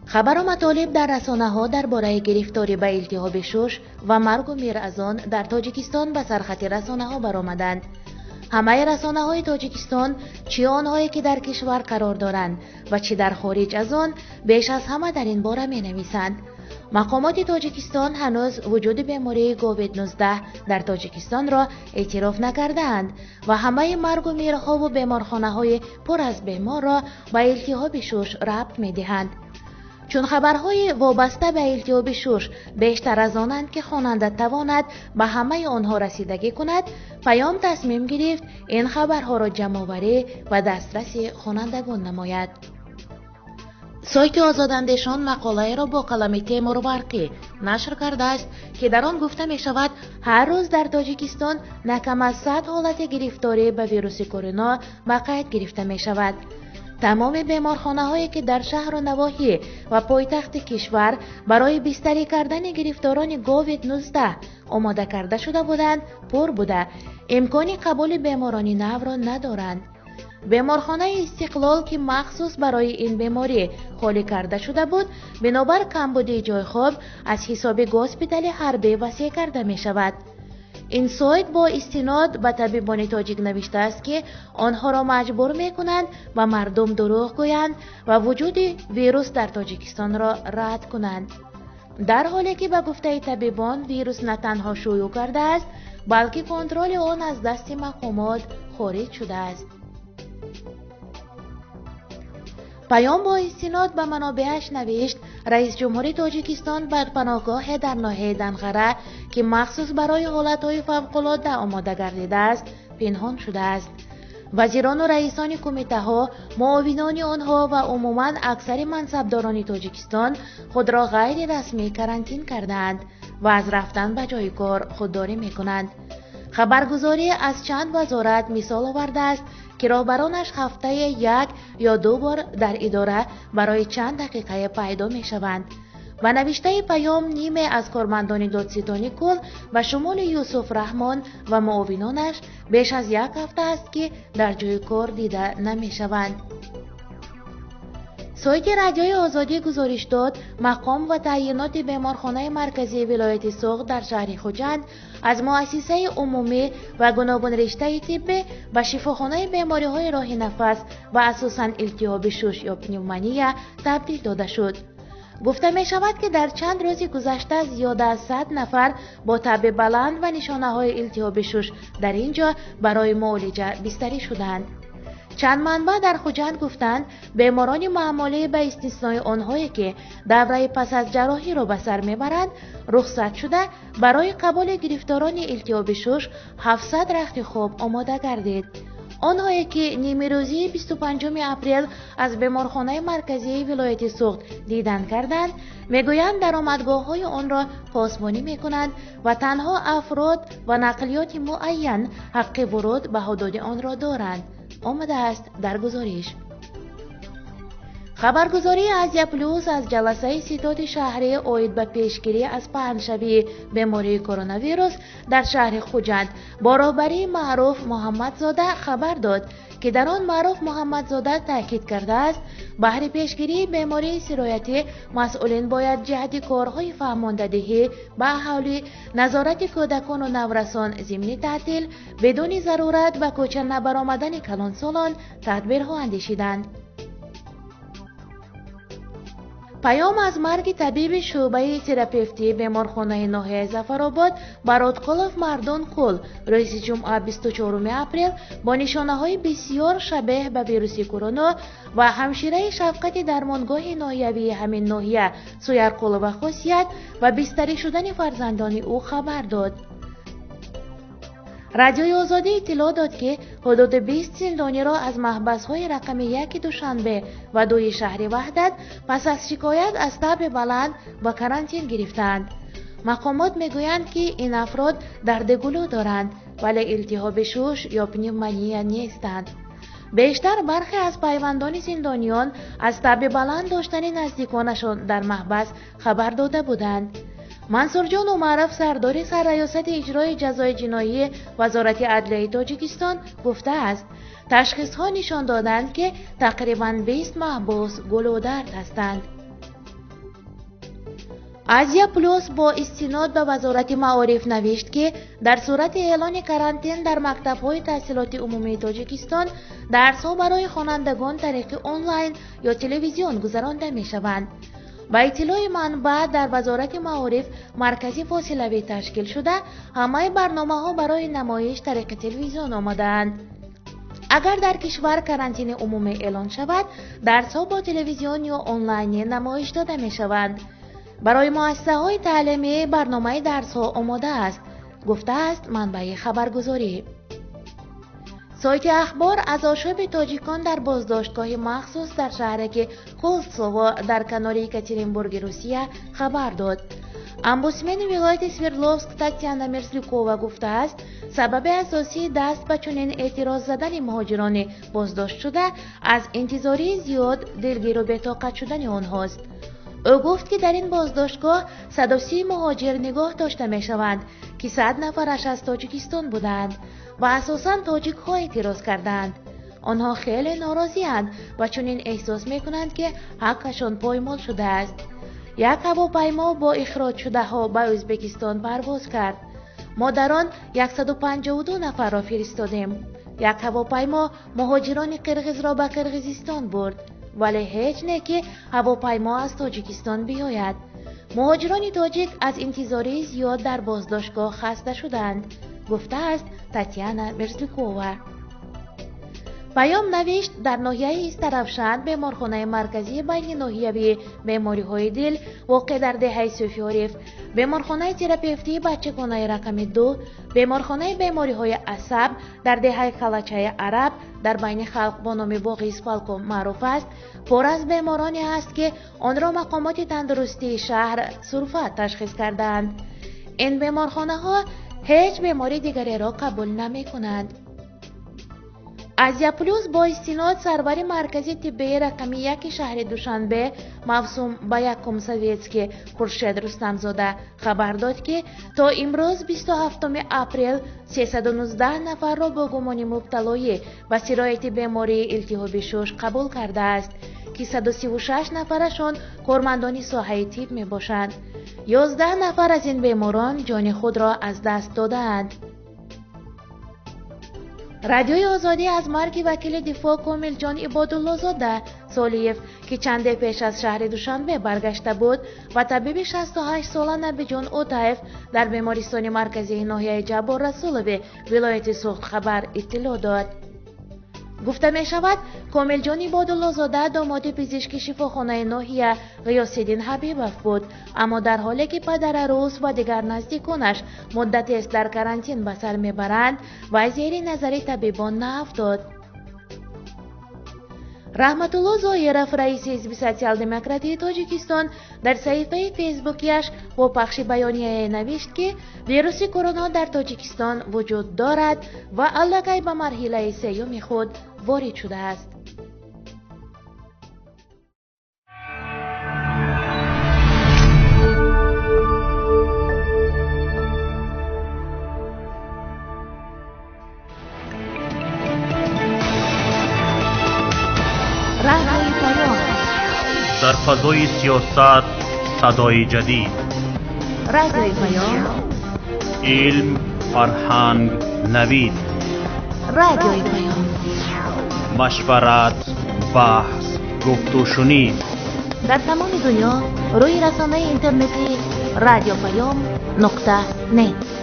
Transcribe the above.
خبر و مطالب در رسانه‌ها درباره گرفتاری به التهاب شش و مرگ و میر از آن در تاجیکستان به سرخط رسانه‌ها برآمدند. همه رسانه‌های تاجیکستان، چه آنهایی که در کشور قرار دارند و چه در خارج از آن، بیش از همه در این باره می‌نویسند. مقامات تاجیکستان هنوز وجود بیماری کووید 19 در تاجیکستان را اعتراف نکردند و همه مرگ و میرها و بیمارخانه‌های پر از بیمار را به التهاب شش ربط می‌دهند. چون خبرهای وابسته به التهاب شش بیشتر از آنند که خواننده تواند به همه آنها رسیدگی کند، پیام تصمیم گرفت این خبرها را جمع‌آوری و دسترس خوانندگان نماید. سایت آزاداندیشان مقاله را با قلم تیمور برقی نشر کرده است که در آن گفته می شود هر روز در تاجیکستان نه کم از 100 حالت گرفتاری به ویروس کرونا به قید گرفته می شود. تمام بیمارخانه‌هایی که در شهر و نواحی و پایتخت کشور برای بستری کردن گرفتاران کووید 19 آماده کرده شده بودند پر بوده، امکان قبول بیماران نو را ندارند. بیمارخانه استقلال که مخصوص برای این بیماری خالی کرده شده بود، بنابر کمبود جای خواب از حساب هسپتال حربی وصی کرده می شود. این سایت با استناد به طبیبان تاجیک نوشته است که آنها را مجبور می کنند و مردم دروغ گویند و وجود ویروس در تاجیکستان را رد کنند، در حالی که به گفته طبیبان ویروس نه تنها شیوع کرده است بلکه کنترل آن از دست مقامات خارج شده است. پیام با استناد به منابعش نوشت رئیس جمهور تاجیکستان بر پناهگاه در ناحیه دنقره که مخصوص برای حالتهای فوق‌العاده آماده گردیده است پنهان شده است. وزیران و رئیسان کمیته ها، معاونان آنها و عموماً اکثر منصبداران تاجیکستان خود را غیر رسمی کرانتین کردند و از رفتن به جای کار خودداری می کنند. خبرگزاری از چند وزارت مثال آورده است که راهبرانش هفته 1 یا 2 بار در اداره برای چند دقیقه پیدا می شوند. و نوشته پیام نیمه از کارمندان دادستانی کل و شمول یوسف رحمان و معاونانش بیش از 1 هفته است که در جای کار دیده نمی شوند. سایت رادیوی آزادی گزارش داد مقام و تعیینات بیمارخانه مرکزی ولایت سوغد در شهر خوجند از مؤسسه عمومی و گوناگون رشته طبی به شفاخانه بیماری‌های راه نفس و اساساً التهاب شش یا پنومونیا تبدیل داده شد. گفته می شود که در چند روز گذشته زیاد از 100 نفر با تب بلند و نشانه‌های التهاب شش در اینجا برای معالجه بستری شدند. چند منبع در خوجند گفتند بیماران معمولی به استثنای آنهایی که دوره پس از جراحی را به سر میبرند رخصت شده برای قبول گرفتاران التهاب شش 700 رخت خواب آماده گردید. آنهایی که نیمه روزی 25 اپریل از بیمارخانه مرکزی ولایت سوغد دیدن کردند میگویند درآمدگاه‌های آن را پاسبانی میکنند و تنها افراد و نقلیات معین حق ورود به حدود آن را دارند، آمده است در گزارش. خبرگزاری آزیا پلوس از جلسه ستاد شهری عاید به پیشگیری از پهنشوی بیماری کرونا ویروس در شهر خوجند با راهبری معروف محمدزاده خبر داد که در آن معروف محمدزاده تاکید کرده است بهر پیشگیری بیماری سرایتی مسئولین باید جهت کارهای فهماندهی به اهالی، نظارت کودکان و نورسان ضمن تعطیل بدون ضرورت و کوچه نبرآمدن کلانسالان تدبیرها اندیشیدند. پیام از مرگ طبیب شعبه تراپیوتی بیمارخانه ناحیه ظفرآباد برادقلوف مردان کل روز جمعه 24 اپریل با نشانه‌های بسیار شبیه به ویروس کرونا و همشیره شفقت درمانگاه ناحیوی همین ناحیه سویرقلوف خاصیت و بستری شدن فرزندان او خبر داد. رادیوی آزادی اطلاع داد که حدود 20 زندانی را از محبس‌های رقم 1 دوشنبه و 2 شهر وحدت پس از شکایت از تب بلند و کرانتین گرفتند. مقامات میگویند که این افراد درد گلو دارند ولی التهاب شش یا پنومونیا نیستند. بیشتر برخی از پیوندان زندانیان از تب بلند داشتن نزدیکانشان در محبس خبر داده بودند. منصور جان عمرف سردار سرریاست اجرای جزای جنایی وزارت عدلیه تاجیکستان گفته است تشخیص ها نشان دادند که تقریباً 20 محبوس گلودرد هستند. آزیا پلوس با استناد به وزارت معارف نوشت که در صورت اعلان کرانتین در مکتب‌های تحصیلات عمومی تاجیکستان درس‌ها برای خوانندگان طریق آنلاین یا تلویزیون گذرانده می‌شوند. با اطلاع منبع در وزارت معارف مرکزی فاصلوی تشکیل شده، همه برنامه‌ها برای نمایش طریق تلویزیون آمده‌اند. اگر در کشور کرانتین عمومی اعلان شود، درس‌ها با تلویزیون یا آنلاین نمایش داده می‌شوند. برای مؤسسه‌های تعلیمی برنامه درس‌ها آماده است، گفته است منبع خبرگزاری. سایت اخبار از آشوب تاجیکان در بازداشتگاه مخصوص در شهرک کولتسوو در کنار یکاترینبورگ روسیه خبر داد. امبودسمن ولایت سوردلوفسک تاتیانا مرسلیکووا گفته است سبب اساسی دست به چنین اعتراض زدن مهاجران بازداشت شده از انتظاری زیاد، دلگیر و بطاقت شدن آنهاست. او گفت که در این بازداشتگاه 130 مهاجر نگاه داشته می شوند که 100 نفرش از تاجیکستان بودند و اساساً تاجیک ها اعتراض کردند. آنها خیلی ناراضی اند و چنین احساس می کنند که حقشان پایمال شده است. یک هواپیما با اخراج شده ها به ازبکستان پرواز کرد. ما در آن 152 نفر را فرستادیم. یک هواپیما مهاجران قرقیز را به قرقیزستان برد، ولی هیچ نه که هواپیما از تاجیکستان بیاید. مهاجران تاجیک از انتظاری زیاد در بازداشتگاه خسته شدند، گفته است تاتیانا مرسلیکووا. پیام نوشت در ناحیه استرافشند بیمارخانه مرکزی بین ناحیوی بیماری‌های دل واقع در دهه صوفیاریف، بیمارخانه تراپیوتی بچگانه رقم 2، بیمارخانه بیماری‌های عصب در دهه خلچه عرب در بین خلق با نام باغ اسپالکو معروف است، پر از بیمارانی است که آن را مقامات تندرستی شهر سرفه تشخیص کردند. این بیمارخانه ها هیچ بیماری دیگری را قبول نمی کنند. آزیا پلوس با استناد سرور مرکزی طبی رقم 1 شهر دوشنبه موسوم به یکم سویتسکی خورشید رستمزاده خبر داد که تا امروز 27 اپریل 319 نفر را با گمان مبتلای به سرایت بیماری التهاب شش قبول کرده است که 136 نفرشان کارمندان ساحه طب می باشند. 11 نفر از این بیماران جان خود را از دست دادند. رادیوی آزادی از مرگ وکیل دفاع کامل جان عبادالله زاده سالیف که چند پیش از شهر دوشنبه برگشته بود و طبیب 68 ساله نبی جان اوتایف در بیمارستان مرکزی ناحیه جبار رسولوی ولایت سوخت خبر اطلاع داد. گفته می شود کامل جان عبادالله زاده داماد پزشک شفاخانه ناحیه غیاث‌الدین حبیبوف بود، اما در حالی که پدر روز و دیگر نزدیکانش مدتی است در کرانتین به سر میبرند و زیر نظر طبیبان نیفتاد. رحمت الله ظاهرов رئیس حزب سوسیال دموکراتی تاجیکستان در صفحه فیسبوکیش با پخش بیانیه نوشت که ویروس کرونا در تاجیکستان وجود دارد و علاقه به مرحله سوم خود وارد شده است. در فضای سیاست صدای جدید. رادیوی پیام. علم، فرهنگ، نوید. رادیوی پیام. مشورت، بحث، گفت و شنید. در تمام دنیا روی رسانه اینترنتی رادیو پیام .net